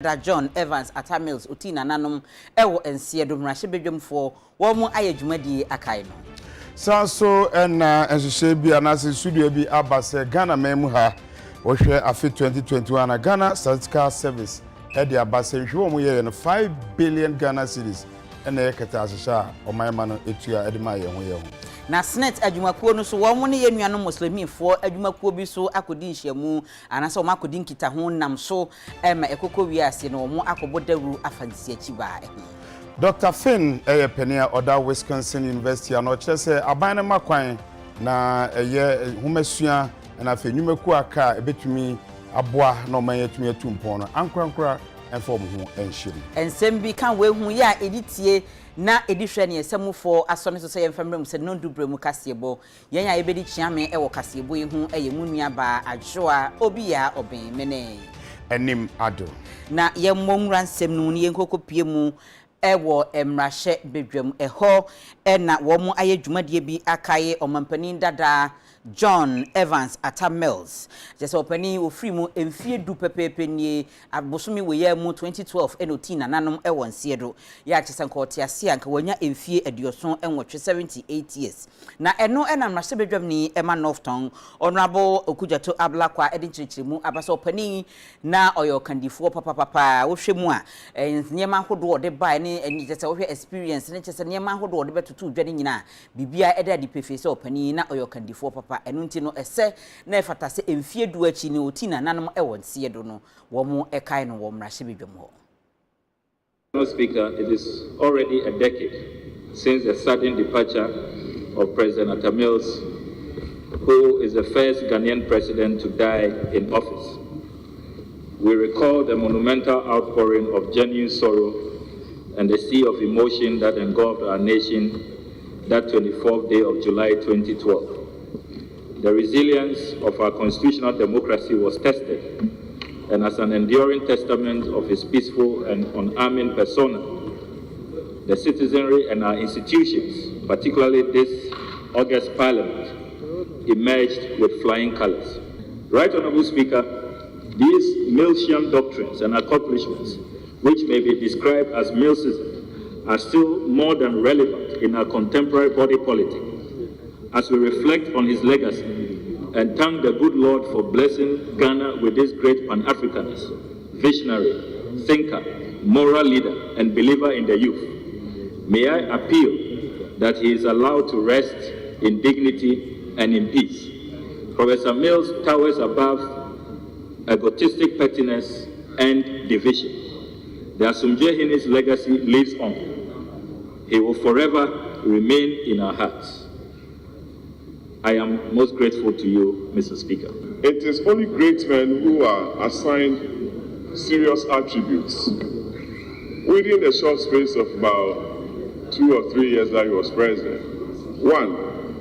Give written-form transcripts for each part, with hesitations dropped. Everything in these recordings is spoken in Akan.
Da John Evans Atta Mills Utina nanom ewo ensie do mrahye bedwamfo wo mu ayedwumadi akai no Sanso na enhye bi anase studio bi abase Ghana memu ha wo hwe afi 2021 Ghana Statistical Service e abase hwe wo mu ye no 5 billion Ghana cedis na yeketa asesha o mayema no etua edema ye ho ye ho na Senate adwumakuo no so wo mu ne ye nuanom muslimifo adwumakuo bi so akodi nhyiamu anase wo makodi nkita ho nam so ema ekoko wiase no wo mu akobodawuru afansi achiba Dr. Finn Penia Oda Wisconsin University ano chese aban ma kwan na eye humasua na afenwumaku aka ebetumi aboa na oman yetumi atumpon no ankrankra enfo mu ho enhiri ensem bi kan we hu ya editie na edihwe ne esamufo asone so ye mfamrem se no dubremu kasebo yen ya ebedi chiame ewo kasebo yi hu eye munua ba adwoa obi ya oben mene enim ado na ye mmomra nsem no ne yenkokopie mu ewo emrahye bedwam eho na wo mu ayedwumadie bi akaye omampanin dada John Evans Atta Mills just opani ofri mu emfie du pepepe nie abosumi we ya mu 2012 enoti nanom ewo nsiedo ya chisanka otiase anka wanya emfie adioson enwotwe 78 years na eno na mrahye bedwam ni Emma Northton honorable Okujato Ablakwa edinchirichirimu abasa opani na oyo kandifo papa wo hwemu a nyema hodo de bai ni just wo experience ne chese nyema hodo de betutu dwane nyina bibia eda di pefese opani na oyo kandifo papa enunti no ese na efatase emfie du achi ni otina nanom ewo nsie do no wo mu ekai no wo mrahye bedwam ho. Mr. Speaker, it is already a decade since the sudden departure of President Atta Mills, who is the first Ghanaian president to die in office. We recall the monumental outpouring of genuine sorrow and the sea of emotion that engulfed our nation that 24th day of July 2012. The resilience of our constitutional democracy was tested, and as an enduring testament of his peaceful and unarming persona, the citizenry and our institutions, particularly this August Parliament, emerged with flying colors. Right Honorable Speaker, these Millsian doctrines and accomplishments, which may be described as Millsism, are still more than relevant in our contemporary body politic as we reflect on his legacy and thank the good Lord for blessing Ghana with this great Pan-Africanist, visionary, thinker, moral leader, and believer in the youth. May I appeal that he is allowed to rest in dignity and in peace. Professor Mills towers above egotistic pettiness and division. The Asumdjehini's legacy lives on. He will forever remain in our hearts. I am most grateful to you, Mr. Speaker. It is only great men who are assigned serious attributes. Within the short space of about 2 or 3 years that he was president. 1,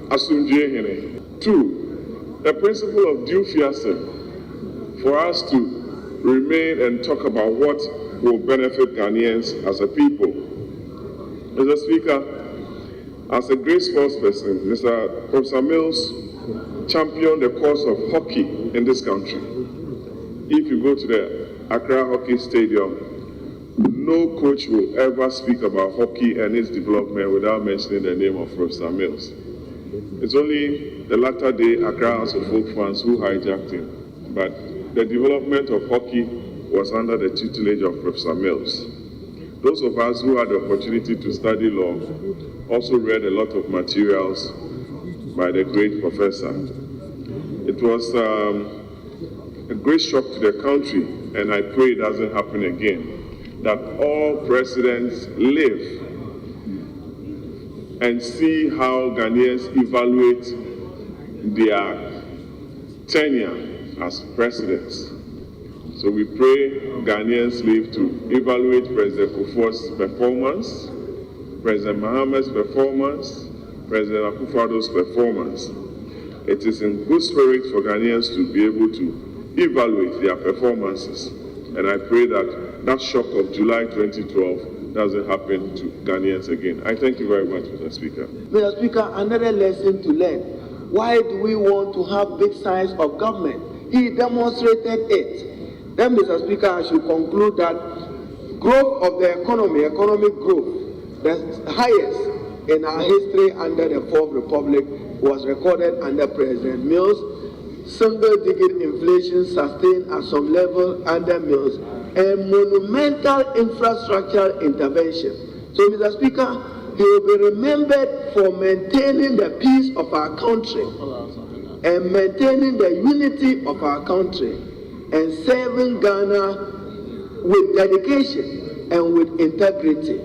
Asumdjehini. 2, the principle of due fiasem, for us to remain and talk about what will benefit Ghanaians as a people. Mr. Speaker, as a great sportsperson, Mr. Professor Mills championed the cause of hockey in this country. If you go to the Accra Hockey Stadium, no coach will ever speak about hockey and its development without mentioning the name of Professor Mills. It's only the latter day Accra House of Folk fans who hijacked him, but the development of hockey was under the tutelage of Professor Mills. Those of us who had the opportunity to study law also read a lot of materials by the great professor. It was a great shock to the country, and I pray it doesn't happen again, that all presidents live and see how Ghanaians evaluate their tenure as presidents. So we pray Ghanaians live to evaluate President Kufuor's performance, President Mohammed's performance, President Akufo-Addo's performance. It is in good spirit for Ghanaians to be able to evaluate their performances. And I pray that that shock of July 2012 doesn't happen to Ghanaians again. I thank you very much, Mr. Speaker. Mr. Speaker, another lesson to learn. Why do we want to have big size of government? He demonstrated it. Then, Mr. Speaker, I should conclude that growth of the economic growth, the highest in our history under the Fourth Republic, was recorded under President Mills. Single-digit inflation sustained at some level under Mills, and monumental infrastructural intervention. So, Mr. Speaker, he will be remembered for maintaining the peace of our country and maintaining the unity of our country and serving Ghana with dedication and with integrity.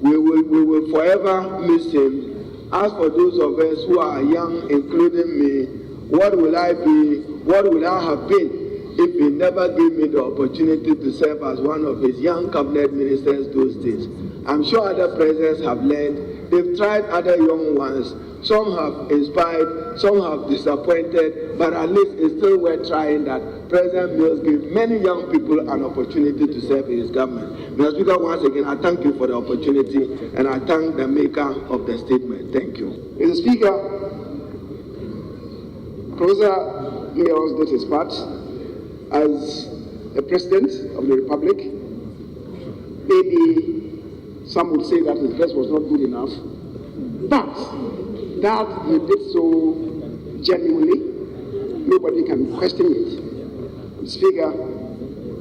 We will forever miss him. As for those of us who are young, including me, what will I be? What will I have been if he never gave me the opportunity to serve as one of his young cabinet ministers those days? I'm sure other presidents have learned. They've tried other young ones. Some have inspired, some have disappointed, but at least it's still worth trying that President Mills gave many young people an opportunity to serve in his government. Mr. Speaker, once again, I thank you for the opportunity, and I thank the maker of the statement. Thank you. Mr. Speaker, Professor Mills did his part as the President of the Republic. Maybe some would say that his dress was not good enough, but that he did so genuinely, nobody can question it. Mr. Speaker,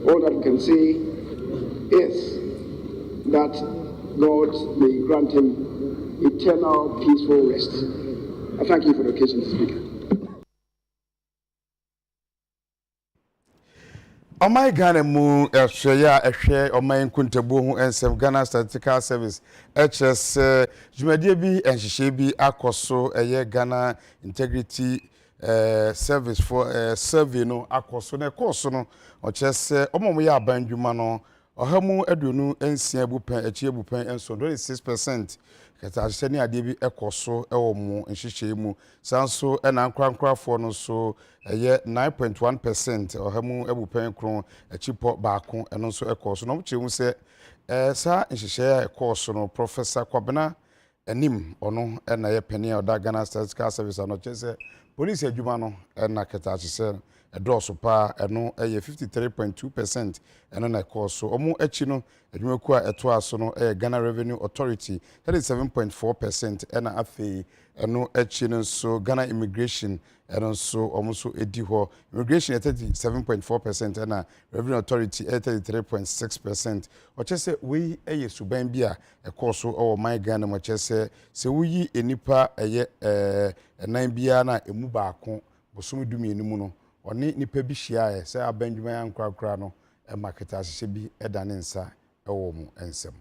all that we can say is that God may grant him eternal peaceful rest. I thank you for the occasion, Mr. Speaker. Omai Ghana mu ehwe omai nkuntebo hu ensem Ghana Statistical Service HS jumadie bi enhihye bi akoso eye Ghana Integrity Service for survey no akoso na course no ochese omomo ya abandwuma no ohamu aduonu ensia bupen echi bupen enso 26% keta ahye ne ade bi ekoso ewo mu nhihye mu sanso na nkrankrafo no so eye 9.1% ohamu ebupen kron echipo baako eno so ekoso no mchemu se sa nhihye ekoso no Professor Kwabena Enim ono na ye penia oda Ghana Statistical Service no chese police adwuma no na keta ahye edoso pa eno eye 53.2% eno na ekoso omu echi no adwuma ku a eto aso no Ghana Revenue Authority 37.4% ena afi eno echi no so Ghana Immigration eno so omuso edi ho Immigration 37.4% ena Revenue Authority 33.6%. Ochese we eye suban bia ekoso o my Ghana mo chese se wuyi enipa eye enan bia na emu baako bosom dumienu mu no oni nipa bi hia se abandwuma ya nkrakra no market asese bi edane nsa ewo mu ensem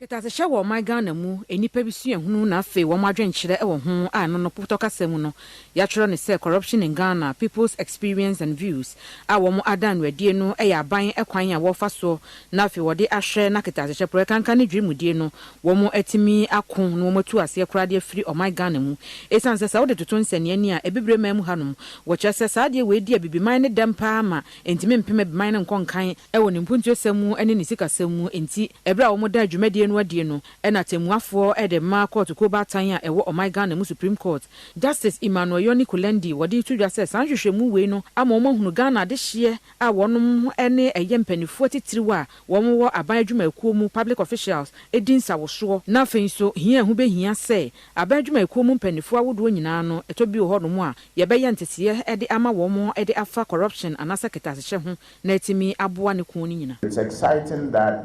Keta se wo my Ghana mu enipa bi su ehunu na afi wo madwenkyere ewo ho a no no potokasem no ya twero ne say corruption in Ghana people's experience and views a wo mu adan wadie no ya ban ekwan a wo fa so na afi wo de ahwe na keta se pro kankan ne dwimudie no wo mu atimi akon no wo matu ase kra de free o my Ghana mu esanse sa wo de toton sane ani a ebibre mam hanom wo kyese sa de we di abibiman ne dempa ama entimi mpem abiman ne nkonkan ewo ne mpuntu semu ene ne sikasemu enti ebra wo mu da dwumadie wadie no ena temuafo de ma court ko batan a ewo my Ghana mu Supreme Court Justice Emmanuel Yoni Kulendi wodi tudwa se sanhwehwemu we no ama wo hunu Ghana de hye a wonom ene eye mpanifo titiriwa a wo wo aban adwumakuo mu public officials edinsa wo so na afenso hia hu behia se aban adwumakuo mu mpanifo awodo nyina no etobi ho no mu a ye beye ntesiye de ama wo mo de afa corruption anasa ketasehye ho na etimi aboa ne ko ni nyina. It's exciting that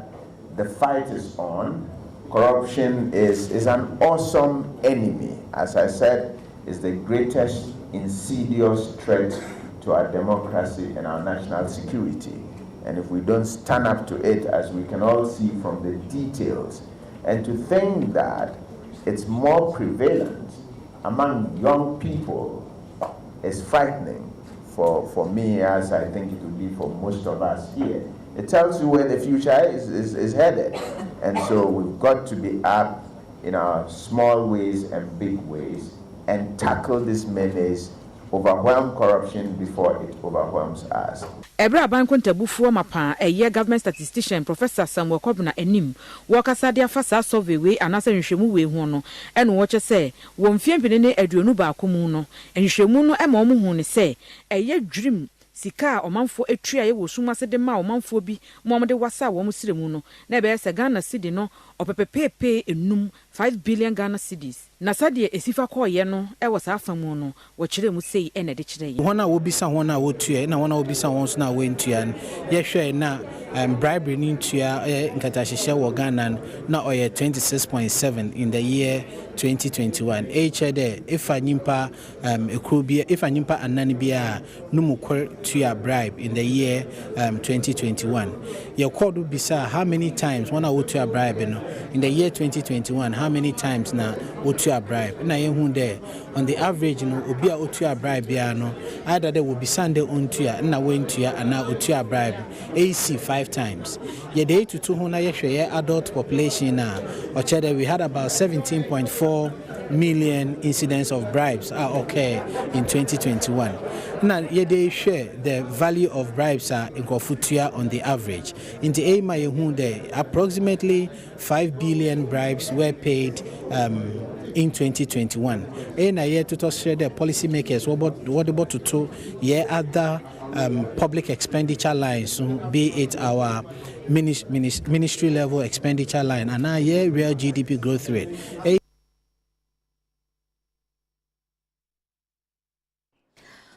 the fight is on. Corruption is an awesome enemy. As I said, is the greatest insidious threat to our democracy and our national security. And if we don't stand up to it, as we can all see from the details, and to think that it's more prevalent among young people is frightening for me, as I think it will be for most of us here. It tells you where the future is headed. And so we've got to be up in our small ways and big ways and tackle this menace, overwhelm corruption before it overwhelms us. Ebra banko ntabufuo mapa eye government statistician Professor Samuel Kwabena Enim wakasa de afasa survey we anasa nhwehwemu we ho no ene wo che se wo mfiempene ne aduonu baako mu no nhwehwemu no ema omo hu ne se eye dwirim sika omanfo etua ye wo suma se de ma omanfo bi mo de wasa wo musire mu no na be se Ghana cedi no opepepepe enum 5 billion Ghana cedis na sade esifa koye no e wo sa afamu no wo kire mu sei e na de kire ye hona wo bisa hona wo tua na hona wo bisa won so na wo ntua ye hwe na bribery ni ntua nkata hyehyɛ wo Ghana na oye 26.7 in the year 2021 HD if anyimpa ekrobia if anyimpa anani bia no mukwer tua bribe in the year 2021 your code bisa how many times when I would tua bribe no in the year 2021 how many times na would tua bribe na ye hu there on the average no obi a otua bribe bia no either there will be Sunday on tua na when tua ana otua bribe AC 5 times ye day to 2 na ye hwe adult population na ochede we had about 17.4 million incidents of bribes are okay in 2021. Now, they share the value of bribes are in Kofutua on the average. In the Hunde, approximately 5 billion bribes were paid in 2021. In a year to share the policymakers what about to do other public expenditure lines, be it our ministry level expenditure line and our year real GDP growth rate.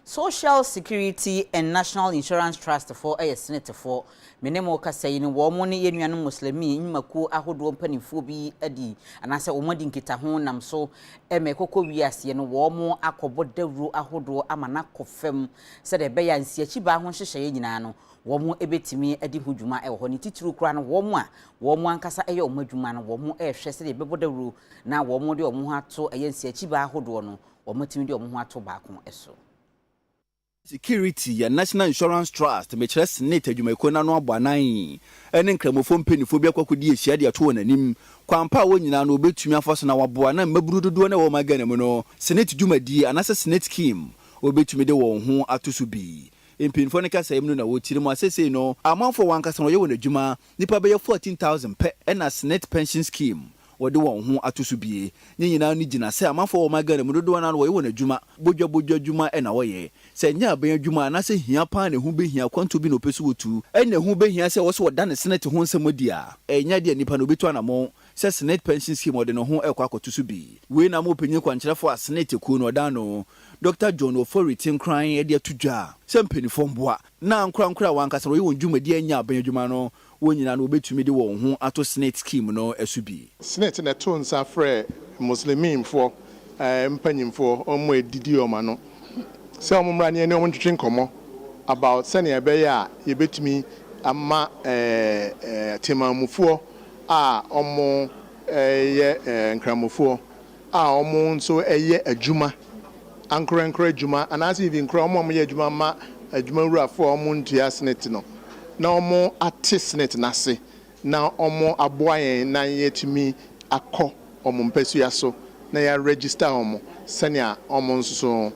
Social Security and National Insurance Trust for a Senate for Minimo Kassayin, Woman, Yenian Muslimi, Maku, Ahodo, Pennyfo be Eddie, and I said, Omodin Kitahon, am so, Emekoko Viasi, and Womo, Akobo de Ru, Ahodo, Amanako Fem, said a Bayan Siachiba, Honshayanano, Womo Ebetimi, Eddie Hujuma, El Honitru Cran, Womo, Cassa, Ayo, Mojuman, Womo, Chesed, Bebo de Ru, now Womo de Omuhato, Ayen Siachiba, Hodono, or Motimi de Omuhato Bacon, eso. Security and National Insurance Trust mechre Senate adwumako na no abanan ene nkramofo mpenifo bia kwakodi ehia de ato nanim kwampa wo nyina no obetumi afaso na waboa na maburu dodo na wo magana mu no Senate dwumadi anase Senate scheme obetumi de wo ho atoso bi mpenifo ne kasa yemno na wo tiri mu asese no amanfo wankasa no ye wona dwuma nipa be 14,000 pe na Senate pension scheme wode won ho atoso bie nyina no gina se amanfo wo magana mu dodo na no ye wona dwuma bodwa dwuma na wo ye se nya ban adwuma na se hia pa ne hu be hia kwanto bi no peso wotu ene hu be hia se wo so woda ne Senate ho nsɛm enya de nipa no betu anamo se Senate pension scheme wode no ho akoto so bi we na mo penyin kwankyerefo a Senate ku no da no Dr. John Ofori crying e de atudwa se mpenifo mboa na nkura wankasa wo ye won dwumadi anya ban adwuma no wonyina no obetumi de won ho ato Senate scheme no asubi Senate na to nsa frɛ muslimin for mpanyimfo omo edidi oma no se omo mra ne omo twetwe nkomo about sene ebe ya yebetumi ama temamufo a omo ye nkramufo a omo nso eye adwuma ankra adwuma anase even nkra omo ye adwuma ma adwuma wurafo omo ntua Senate no na omo ate Senate nase na omo aboayen na yetumi akọ omo mpesua so na ya register omo senia omo nso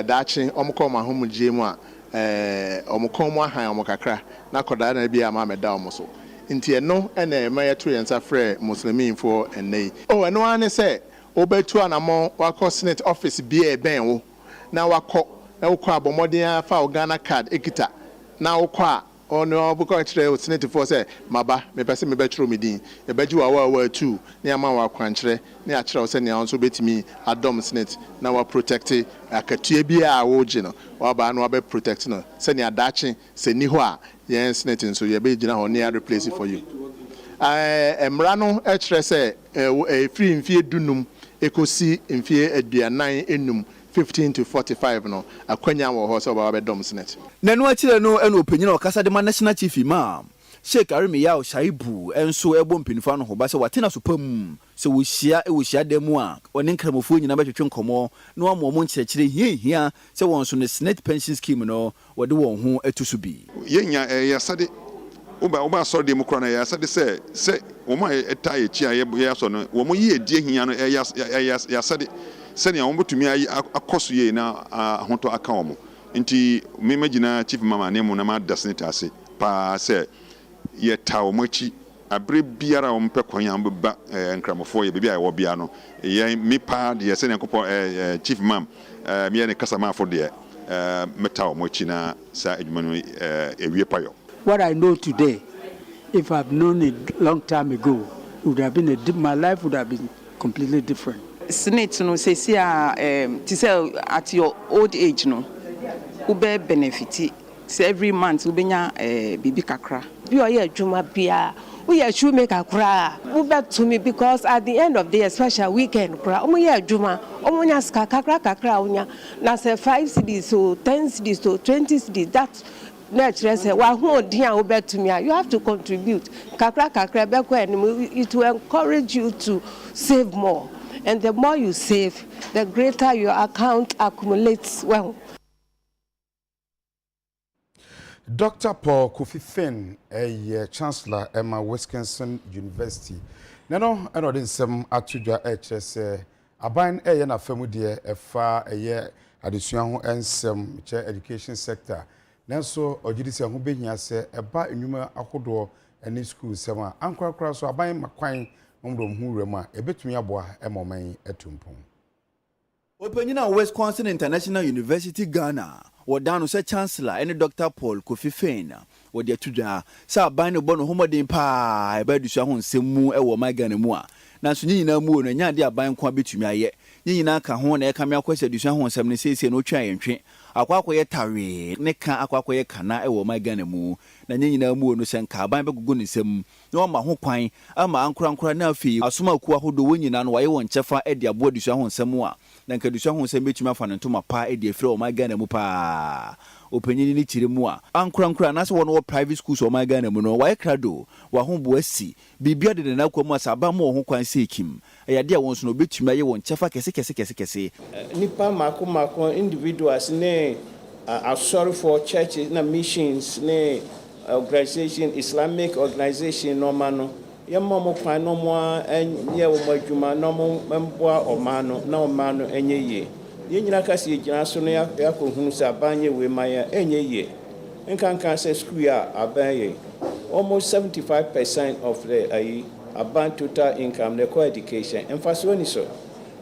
daachi omo ko ma homu jemu a omo ko mo ahan omo kakra na koda na bia ma meda omo so nti eno na ema ya to yensa frɛ muslimin for enei eno ane se obetu anamo wakọ Senate office bia ben wo na wakọ na wokọ abomodin afa Ghana card ekita na wokọ ono buko kire Senate for say maba me pese me betro medin e baji wa 2 na ama wa kwankire na ya kire say ne onso betimi adom Senate na wa protect akatua bi a wo gi no wa ba no wa be protect no say ne adache se ni ho a yen Senate nso ye be gina ho ne ya replace for you emra no e kire say free mfie dunum ekosi mfie aduanan enum 15 to 45 no akwanya wo ho so ba be dom Senate nanu akire no eno opanyina okasa de national chief imam Sheikh Arimi Yao Shaibu enso ebo mpinifo no ho ba se watena so pam se wo hia demu a oni nkramofo nyina betwetwe nkomo na wo mo nkyerɛkyerɛ hia se won so ne Senate pension scheme no wode won ho atusu bi yenya yasade oba so de mu kro na yasade se wo ma eta echi a ye so no wo mo yi edie hia no yasade senia wo betumi akoso ye na ahoto aka wo mo nti me magina chief mama ne mu na ma da Senate ase pa se ye tawo machi abre biara wo mpe kwanya mbeba nkramofo ye bibia wo bia no ye me pa de senia kopo chief mam me ne kasa ma fo de meta mo china sa adwuma no ewie payo. What I know today, if I've known it long time ago, it would have been my life would have been completely different. Senate no say at your old age no, ube benefit. So every month ubenya bibi kakra. Bi oye adwuma bia, we are sure make akra. Ube to me because at the end of the day, especially weekend kra, omo ye adwuma, omo nya ska kakra onya. Na say 5 cedis so 10 cedis so 20 cedis that naturally say wa hu dia ube to me. You have to contribute. Kakra be ko it will encourage you to save more. And the more you save, the greater your account accumulates well. Dr. Paul Kofi Finn, a chancellor Emma Wisconsin University. Nano, I know this atuja HS aban na famu de efa addition and some education sector. Nanso ogidisi ho behia se eba enwuma akodo any school sema ankrakra so aban makwan omdom hu rema ebetumi aboa emoman etumpon. Openyina Wisconsin International University Ghana wadano se chancellor any Dr. Paul Kofi Finn wode atudwa sa aban no bono homodin pa ebadusua ho nsemu ewo magana mu a nanso nyina mu no nya de aban kwa betumi aye nyina ka ho na e kam akwase adusua ho nsem ne sese no twa yentwe akwakoye tawe ne ka akwakoye kana ewo magana mu na nyina mu no senka aban begugu ne nsem no ma ho kwan ama ankura na afi asoma ku ahodo wonyina no waye won chefa e de abo adusua ho nsem a na nkadusua ho nsem betumi afa ne ntoma pa e de efre o magana mu pa openyini ni chire mu a ankura na se wono private schools o magana mu no waye krado wa ho bo asi bibia de na kwa mu asaba mo ho kwan sekim eyade a won so no betumi aye won chefa kese nipa mako individuals ne sorry for churches na missions ne organization Islamic organization no mano yamma mo kwan no mo enye wo madwuma no mo memboa omano na omano enye ye nyina kasi gina so no yakohunu sa banye we maya enye ye nkankan say school ya abaye almost 75% of the aban total income the core education emphasis ni so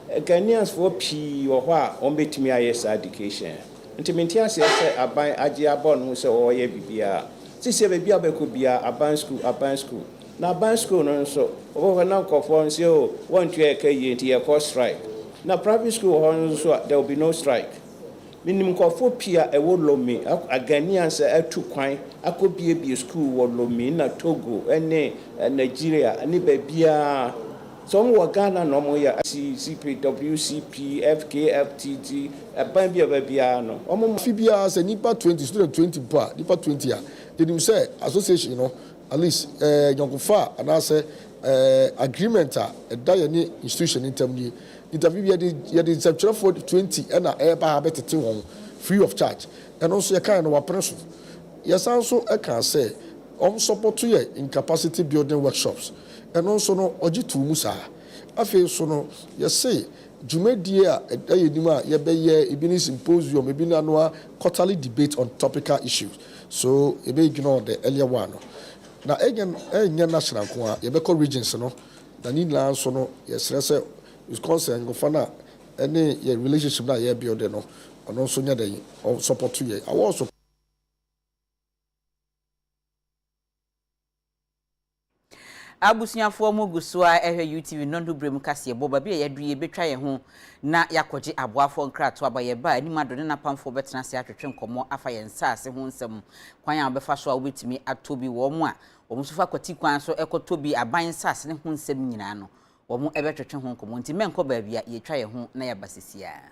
Ghanaians for P or what on betimi ayes education ntimenti say aban age abon hu say o ye bibia sisi be bia be ko bia aban school na aban school no so o na nkofo say o want to e ye nti e cause strike na private school ho so there will be no strike minim nkofo pia e wo lomi Ghanaians atu kwan akobie school wo lomi na Togo ene Nigeria ani ba bia some were Ghana no more CPWCP, FKFTG, a bambia no. Fibia say nipa 20 student 20 pa, nipa 20 ya. Did you say association, you know, at least Yankofa and I say agreement a any institution in terms interview ya the chapter for 20 and a habit free of charge. And also a kind of a person. Yes, also I can say support to you in capacity building workshops. And also no ojitu musa afi so no ye say dwumadie a edayinima ye be ye ebini symposium ebini annual quarterly debate on topical issues so e be ignore the earlier one na enya national ko a ye be call regions no na ni na so no ye srese is concern go fana any ye relationship na ye build no ono so nya dey support to ye also abusuafo mo gusua ehwe UTV nondu brem kase boba bi yadue betwa ye ho na yakoje aboafo nkrato abaye ba ani adone na pamfo betena se atwetwe nkomo afa ye nsaase ho nsem kwan a befa so a obetimi atobi wo mo a wo so fa kwati kwan so ekotobi aban nsaase ne ho nsem nyina no wo mo ebetwetwe ho nkomo nti menko ba bia ye twa ye ho na ya basisia